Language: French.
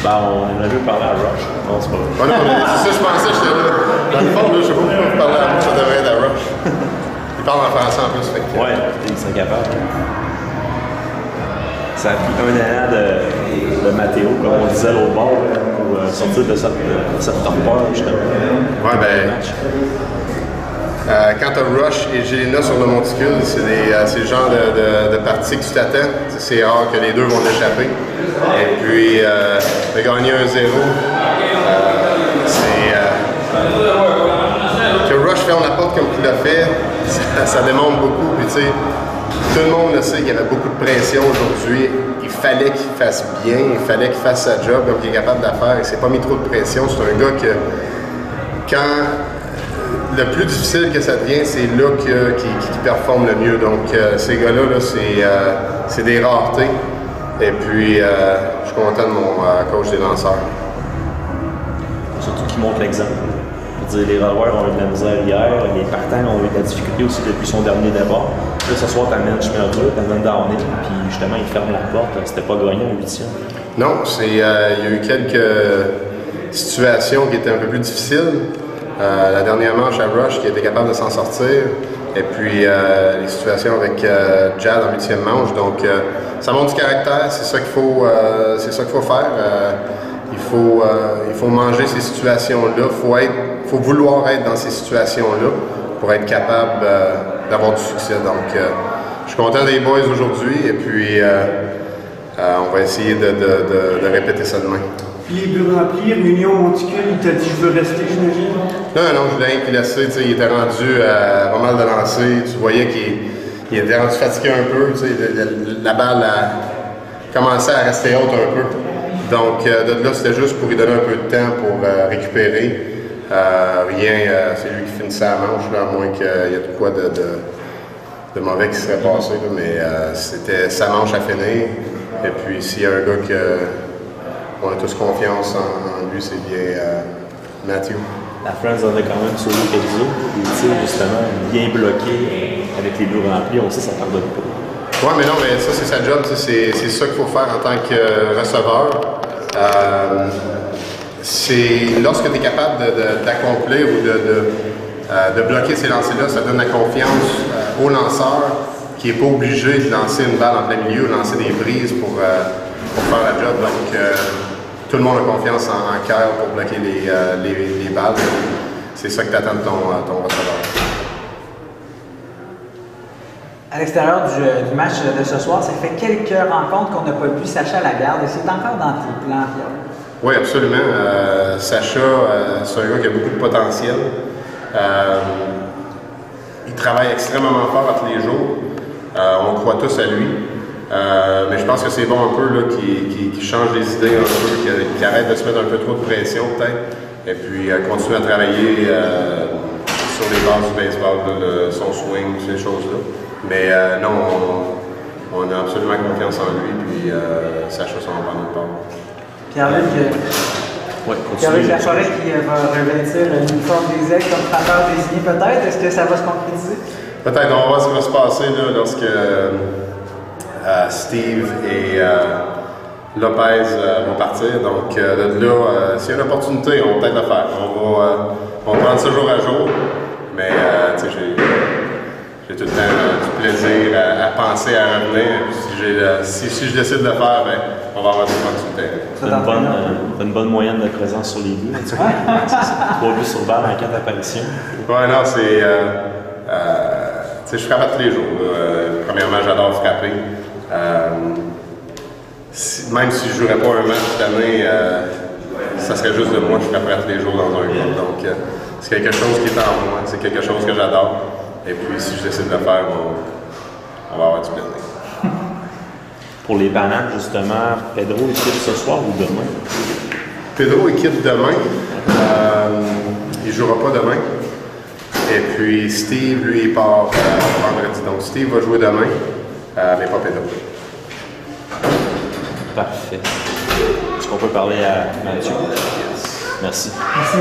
On aimerait mieux parler à Rush. Non, c'est pas vrai. Ouais, non, c'est ça, je pensais, j'étais là. Dans le fond, là, je sais pas pourquoi vous parlez à moi, ça devrait être à Rush. Il parle en français en plus, fait que... Ouais, ils sont capables. Ça a pris 1 an de Mathéo, comme on disait l'autre bord, pour sortir de cette torpeur, justement. Ouais, ben... quand tu as Rush et Jelena sur le monticule, c'est le genre de partie que tu t'attends. C'est rare que les deux vont l'échapper. Et puis, de gagner 1-0, que Rush ferme la porte comme il l'a fait, ça démontre beaucoup. Puis, tu sais, tout le monde le sait qu'il y avait beaucoup de pression aujourd'hui. Il fallait qu'il fasse bien, il fallait qu'il fasse sa job, donc il est capable de la faire. Il s'est pas mis trop de pression. C'est un gars que, quand le plus difficile que ça devient, c'est là qu'il performe le mieux. Donc, ces gars-là, là, c'est des raretés. Et puis, je suis content de mon coach des lanceurs. Surtout qu'il montre l'exemple. Je veux dire, les rollers ont eu de la misère hier, les partants ont eu de la difficulté aussi depuis son dernier départ. Là, ce soir, tu amènes Schmerzer, tu amènes Downey, puis justement, il ferme la porte. C'était pas gagné en 8e. Non, il y a eu quelques situations qui étaient un peu plus difficiles. La dernière manche à Rush qui était capable de s'en sortir. Et puis les situations avec Jad en 8e manche. Donc ça montre du caractère, c'est ça qu'il faut faire. Il faut manger ces situations-là. Il faut vouloir être dans ces situations-là pour être capable d'avoir du succès. Donc je suis content des boys aujourd'hui et puis on va essayer de répéter ça demain. Les buts remplis, réunion monticule, il t'a dit je veux rester, j'imagine? Non, Julien qui laissait, il était rendu à pas mal de lancers. Tu voyais qu'il était rendu fatigué un peu. La balle a commencé à rester haute un peu. Donc de là, c'était juste pour lui donner un peu de temps pour récupérer. C'est lui qui finissait la manche, là, à moins qu'il y ait de quoi de mauvais qui serait passé. Là, mais c'était sa manche à finir. Et puis s'il y a un gars on a tous confiance en lui, c'est bien Matthew. La France en a quand même sauvé quelques-uns. Les tirs, justement, bien bloqués avec les buts remplis, on sait que ça ne pardonne pas. Oui, mais non, mais ça, c'est sa job. C'est ça qu'il faut faire en tant que receveur. C'est lorsque tu es capable d'accomplir ou de bloquer ces lancers-là, ça donne la confiance au lanceur qui n'est pas obligé de lancer une balle en plein milieu ou lancer des brises pour faire la job. Donc, tout le monde a confiance en Kyle pour bloquer les balles. C'est ça que tu attends de ton receveur. À l'extérieur du match de ce soir, ça fait quelques rencontres qu'on n'a pas vu Sacha Lagarde et c'est encore dans tes plans, Pierre. Oui, absolument. Sacha, c'est un gars qui a beaucoup de potentiel. Il travaille extrêmement fort à tous les jours. On croit tous à lui. Mais je pense que c'est bon un peu qu'il change les idées un peu, qu'il arrête de se mettre un peu trop de pression peut-être, et puis continue à travailler sur les bases du baseball, là, son swing, ces choses-là. Mais non, on a absolument confiance en lui, puis Sacha s'en va notre part. Pierre-Luc Laforêt qui va revêtir l'uniforme des Aigles comme frappeur désigné peut-être, est-ce que ça va se concrétiser? Peut-être, on va voir ce qui va se passer là, lorsque Steve et Lopez vont partir. Donc de là, s'il y a une opportunité, on va peut-être le faire. On va prendre ça jour à jour. Mais j'ai tout le temps du plaisir à penser à revenir. Si je décide de le faire, ben, on va avoir des opportunités. Tu as une bonne moyenne de présence sur les buts. 3 buts sur balle en 4 apparitions. Ouais, non, c'est. Je frappe à tous les jours. Premièrement, j'adore frapper. Même si je ne jouerais pas un match cette année, ça serait juste de moi, je frapperais tous les jours dans un groupe. Donc, c'est quelque chose qui est en moi, c'est quelque chose que j'adore. Et puis, si je décide de le faire, on va avoir du plaisir. Pour les bananes, justement, Pedro il quitte ce soir ou demain? Pedro il quitte demain. Il ne jouera pas demain. Et puis Steve, lui, il part vendredi. Donc Steve va jouer demain, mais pas Pedro. Parfait. Est-ce qu'on peut parler à Mathieu? Merci. Merci.